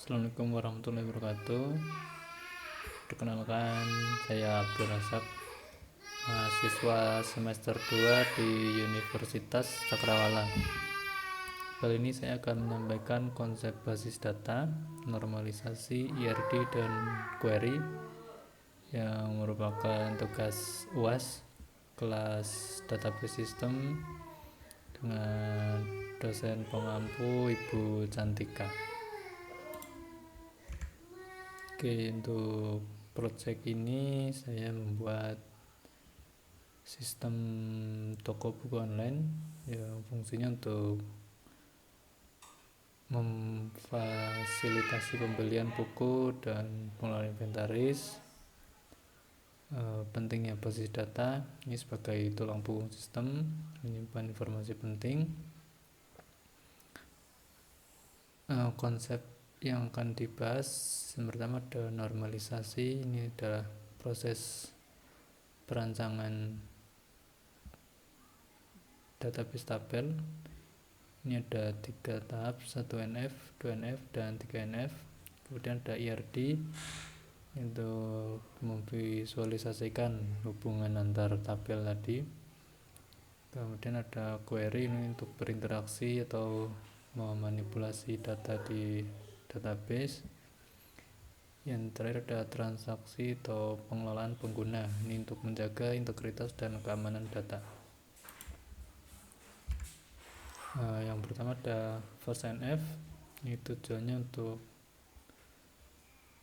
Assalamualaikum warahmatullahi wabarakatuh. Perkenalkan, saya Abdul Razak, mahasiswa semester 2 di Universitas Cakrawala. Kali ini saya akan menyampaikan konsep basis data, normalisasi, IRD, dan query yang merupakan tugas UAS kelas database system dengan dosen pengampu Ibu Cantika. Oke, untuk project ini saya membuat sistem toko buku online yang fungsinya untuk memfasilitasi pembelian buku dan pengelolaan inventaris. Pentingnya basis data ini sebagai tulang punggung sistem, menyimpan informasi penting. Konsep yang akan dibahas yang pertama ada normalisasi. Ini adalah proses perancangan database tabel. Ini ada 3 tahap, 1NF, 2NF, dan 3NF. Kemudian ada IRD untuk memvisualisasikan hubungan antar tabel tadi. Kemudian ada query ini untuk berinteraksi atau memanipulasi data di database. Yang terakhir ada transaksi atau pengelolaan pengguna, ini untuk menjaga integritas dan keamanan data. Yang pertama ada first NF. Ini tujuannya untuk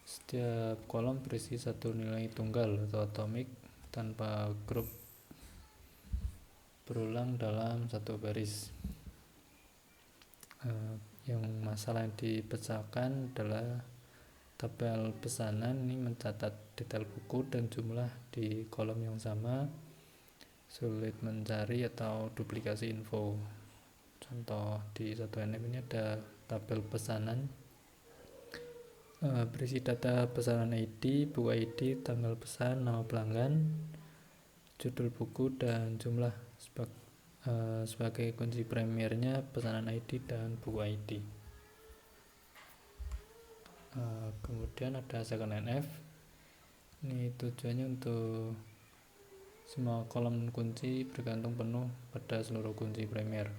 setiap kolom berisi satu nilai tunggal atau atomik tanpa grup berulang dalam satu baris. Yang masalah yang dipecahkan adalah tabel pesanan. Ini mencatat detail buku dan jumlah di kolom yang sama, sulit mencari atau duplikasi info. Contoh di 1NF ini ada tabel pesanan, berisi data pesanan ID, buku ID, tanggal pesan, nama pelanggan, judul buku, dan jumlah sebagai kunci primernya pesanan ID dan buku ID. Kemudian ada second NF. Ini tujuannya untuk semua kolom kunci bergantung penuh pada seluruh kunci primer.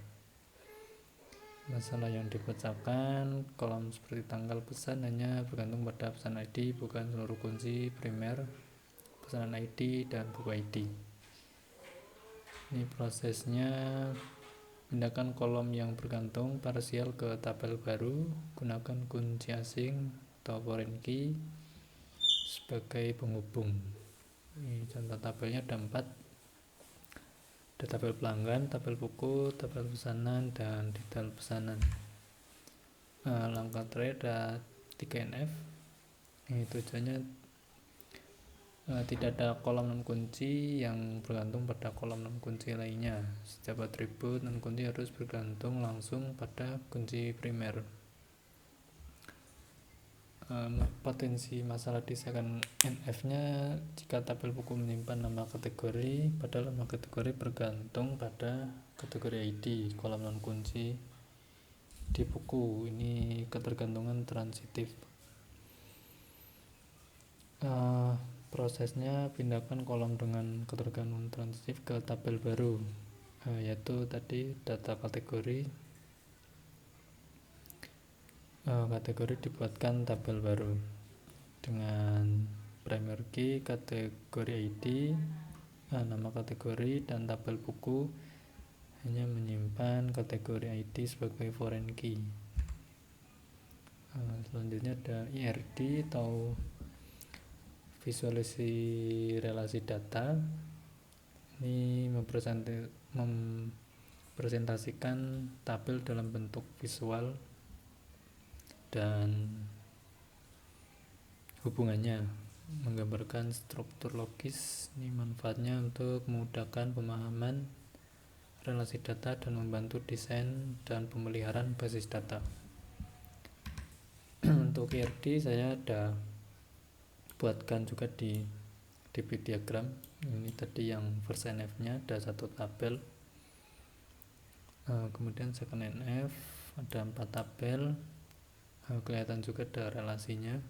Masalah yang dipecahkan, kolom seperti tanggal pesan hanya bergantung pada pesan ID, bukan seluruh kunci primer, pesanan ID, dan buku ID. Ini prosesnya, pindahkan kolom yang bergantung parsial ke tabel baru, gunakan kunci asing atau foreign key sebagai penghubung. Ini contoh tabelnya ada 4. Ada tabel pelanggan, tabel buku, tabel pesanan, dan detail pesanan. Langkah terakhir ada 3NF. Ini tujuannya tidak ada kolom non kunci yang bergantung pada kolom non kunci lainnya. Setiap atribut non kunci harus bergantung langsung pada kunci primer. Potensi masalah di second NF nya, jika tabel buku menyimpan nama kategori, padahal nama kategori bergantung pada kategori ID kolom non kunci di buku. Ini ketergantungan transitif. Prosesnya, pindahkan kolom dengan ketergantungan transitif ke tabel baru, yaitu tadi data kategori. Kategori dibuatkan tabel baru dengan primary key, kategori ID, nama kategori, dan tabel buku hanya menyimpan kategori ID sebagai foreign key. Selanjutnya ada IRD atau visualisasi relasi data. Ini mempresentasikan tabel dalam bentuk visual dan hubungannya, menggambarkan struktur logis. Ini manfaatnya untuk memudahkan pemahaman relasi data dan membantu desain dan pemeliharaan basis data. Untuk IRD saya ada buatkan juga di DB diagram. Ini tadi yang first NF nya ada 1 tabel. Kemudian second NF ada 4 tabel. kelihatan juga ada relasinya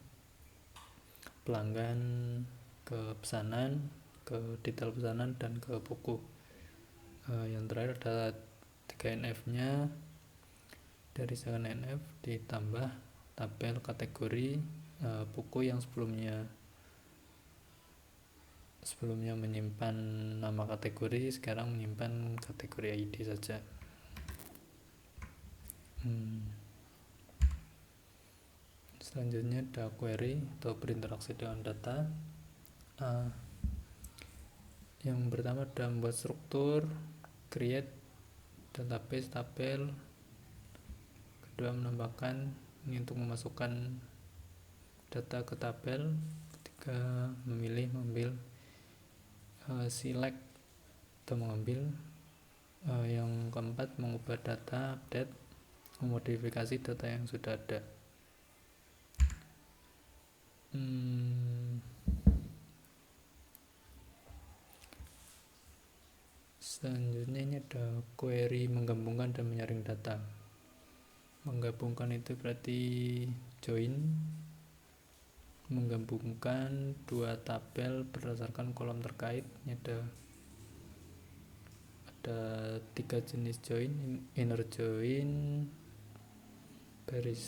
pelanggan ke pesanan, ke detail pesanan, dan ke buku. Yang terakhir ada 3NF nya. Dari 3NF ditambah tabel kategori buku yang sebelumnya menyimpan nama kategori, sekarang menyimpan kategori ID saja. Selanjutnya ada query atau berinteraksi dengan data. Yang pertama ada membuat struktur, create database tabel. Kedua menambahkan ini untuk memasukkan data ke tabel. Ketiga mengambil select atau mengambil. Yang keempat mengubah data, update, memodifikasi data yang sudah ada. Selanjutnya ini ada query menggabungkan dan menyaring data. Menggabungkan itu berarti join, menggabungkan dua tabel berdasarkan kolom terkait. Ini ada 3 jenis join: inner join, baris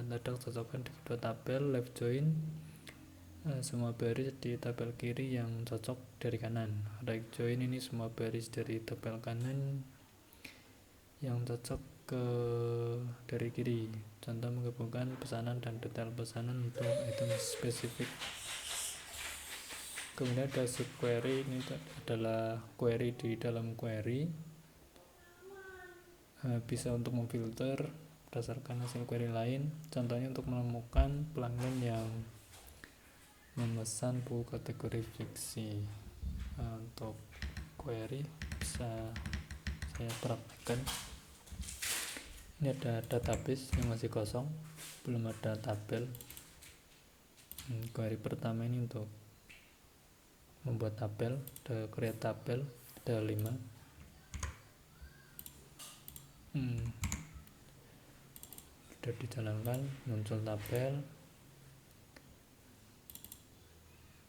letak cocokkan di kedua tabel, left join, semua baris di tabel kiri yang cocok dari kanan. Right join ini semua baris dari tabel kanan yang cocok dari kiri. Contoh menggabungkan pesanan dan detail pesanan untuk item spesifik. Kemudian ada subquery, ini adalah query di dalam query. Bisa untuk memfilter berdasarkan hasil query lain. Contohnya untuk menemukan pelanggan yang memesan buku kategori fiksi. Untuk query bisa saya praktekkan. Ini ada database yang masih kosong, belum ada tabel. Query pertama ini untuk membuat tabel, ada create tabel, ada 5. Sudah dijalankan, muncul tabel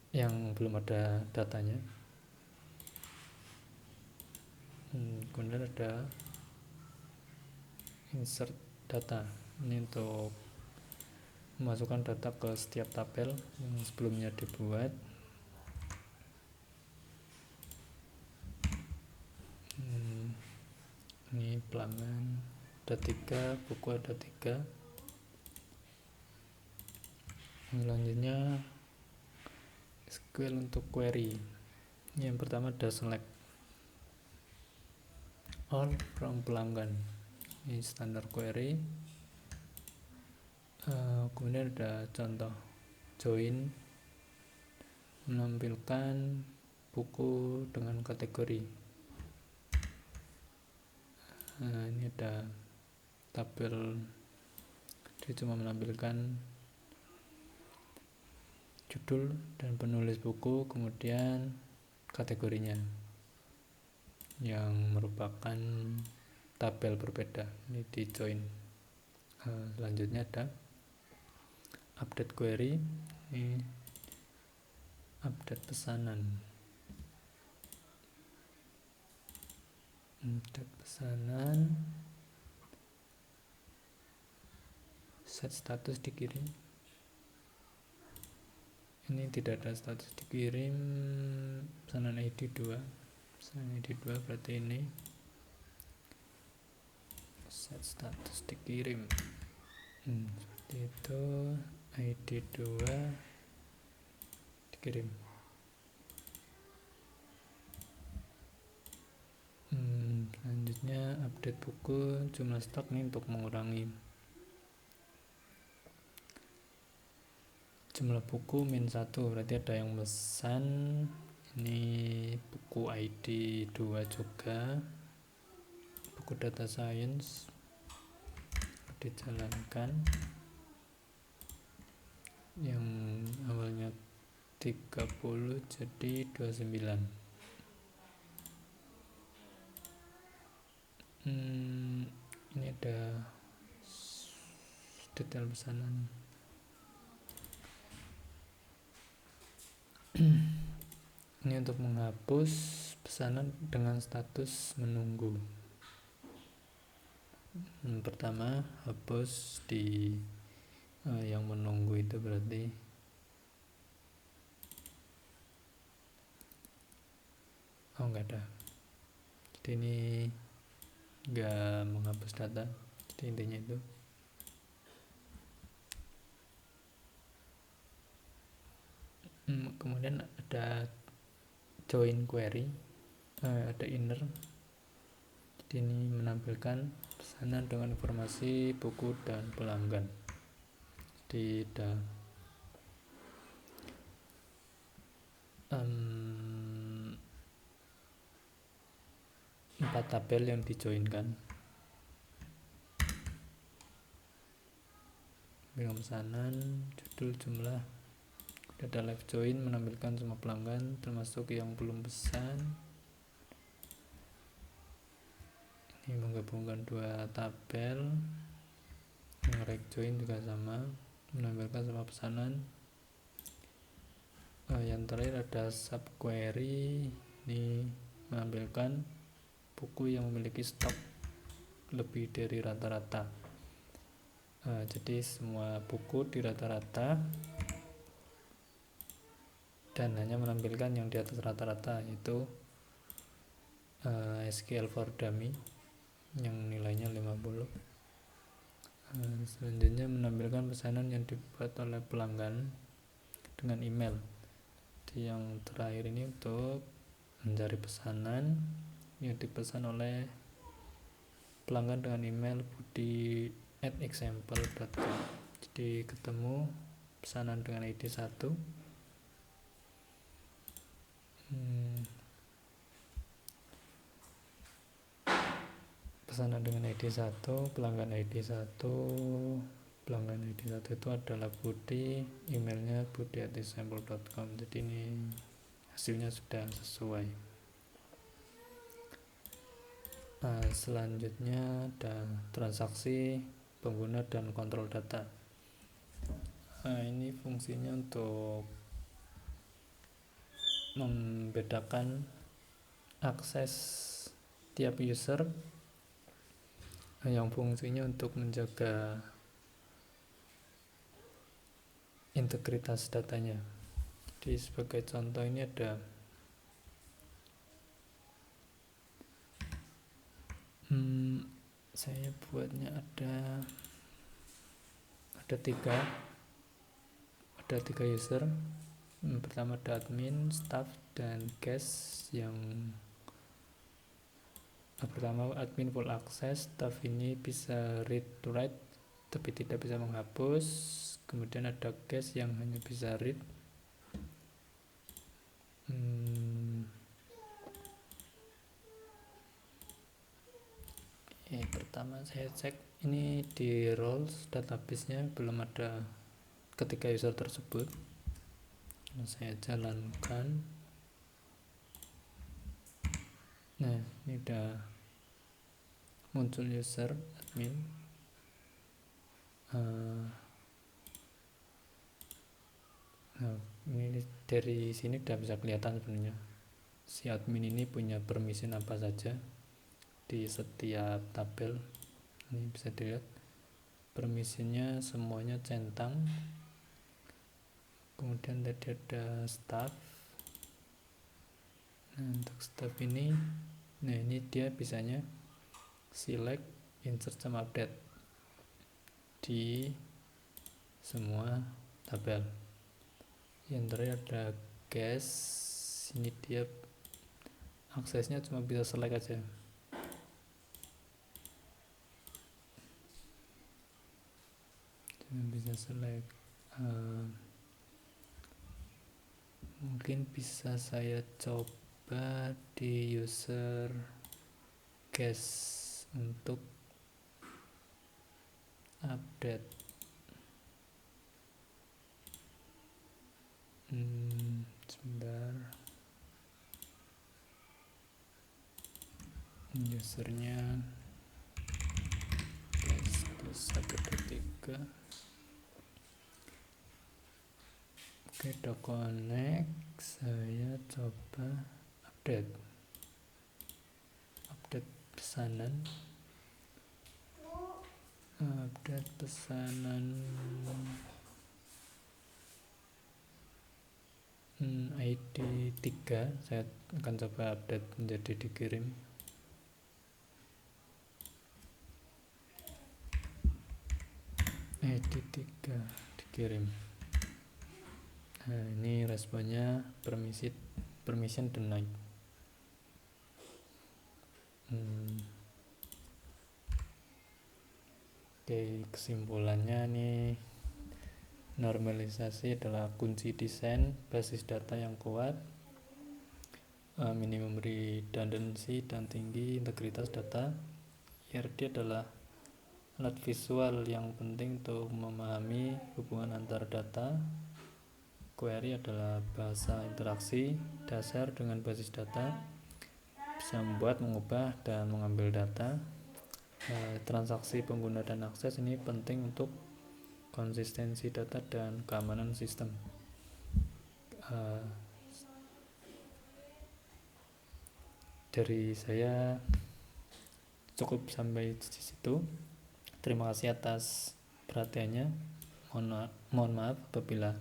yang belum ada datanya. Kemudian ada insert data, ini untuk memasukkan data ke setiap tabel yang sebelumnya dibuat. Ini pelanggan ada 3, buku ada 3. Selanjutnya SQL untuk query. Yang pertama ada select all from pelanggan, ini standar query. Kemudian ada contoh join, menampilkan buku dengan kategori. Ini ada tabel, dia cuma menampilkan judul dan penulis buku, kemudian kategorinya yang merupakan tabel berbeda. Ini di join. Selanjutnya ada update query, ini update pesanan. Set status dikirim. Ini tidak ada status dikirim. Pesanan ID 2. Pesanan ID 2 berarti ini set status dikirim. Seperti itu, ID 2 dikirim. Selanjutnya update buku, jumlah stok nih untuk mengurangi jumlah buku -1, berarti ada yang pesan. Ini buku ID 2 juga, buku data science dijalankan. Yang awalnya 30 jadi 29. Ini ada detail pesanan. Ini untuk menghapus pesanan dengan status menunggu. Pertama, hapus di yang menunggu itu berarti enggak ada. Jadi ini enggak menghapus data. Jadi intinya itu. Kemudian ada join query, ada inner. Jadi ini menampilkan pesanan dengan informasi buku dan pelanggan. Jadi ada 4 tabel yang dijoinkan. Dengan pesanan, judul, jumlah. Ada live join menampilkan semua pelanggan termasuk yang belum pesan. Ini menggabungkan 2 tabel. Yang right join juga sama, menampilkan semua pesanan. Yang terakhir ada subquery, ini menampilkan buku yang memiliki stok lebih dari rata-rata. Jadi semua buku di rata-rata dan hanya menampilkan yang di atas rata-rata, yaitu SQL for Dummy yang nilainya 50. Selanjutnya menampilkan pesanan yang dibuat oleh pelanggan dengan email. Jadi yang terakhir ini untuk mencari pesanan yang dipesan oleh pelanggan dengan email budi@example.com. Jadi ketemu pesanan dengan ID 1, pesanan dengan ID 1, pelanggan ID 1. Pelanggan ID 1 itu adalah Budi, emailnya budi@example.com. Jadi ini hasilnya sudah sesuai. Selanjutnya ada transaksi, pengguna, dan kontrol data. Ini fungsinya untuk membedakan akses tiap user, yang fungsinya untuk menjaga integritas datanya. Jadi sebagai contoh ini ada saya buatnya ada 3 user. Pertama ada admin, staff, dan guest. Yang pertama admin full access, staff ini bisa read to write tapi tidak bisa menghapus. Kemudian ada guest yang hanya bisa read. Pertama saya cek ini di roles database-nya belum ada ketiga user tersebut. Saya jalankan. Nah, ini udah muncul user admin. Nah, ini dari sini udah bisa kelihatan sebenarnya si admin ini punya permission apa saja di setiap tabel. Ini bisa dilihat permissionnya semuanya centang. Kemudian tadi ada staff. Nah, untuk staff ini, nah ini dia bisanya select, insert, sama update di semua tabel. Yang terakhir ada guest. Ini dia aksesnya cuma bisa select aja. Cuma bisa select. Mungkin bisa saya coba di user guest untuk update. Sebentar. Usernya guest plus 123. Udah connect, saya coba update pesanan. Update pesanan ID 3. Saya akan coba update menjadi dikirim. ID 3 dikirim. Nah, ini responnya permission denied. Oke, kesimpulannya nih, normalisasi adalah kunci desain basis data yang kuat, minimum redundancy dan tinggi integritas data. IRD adalah alat visual yang penting untuk memahami hubungan antar data. Query adalah bahasa interaksi dasar dengan basis data, bisa membuat, mengubah, dan mengambil data. Transaksi pengguna dan akses ini penting untuk konsistensi data dan keamanan sistem. Dari saya cukup sampai di situ. Terima kasih atas perhatiannya. Mohon maaf apabila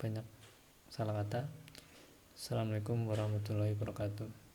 banyak salah kata. Assalamualaikum warahmatullahi wabarakatuh.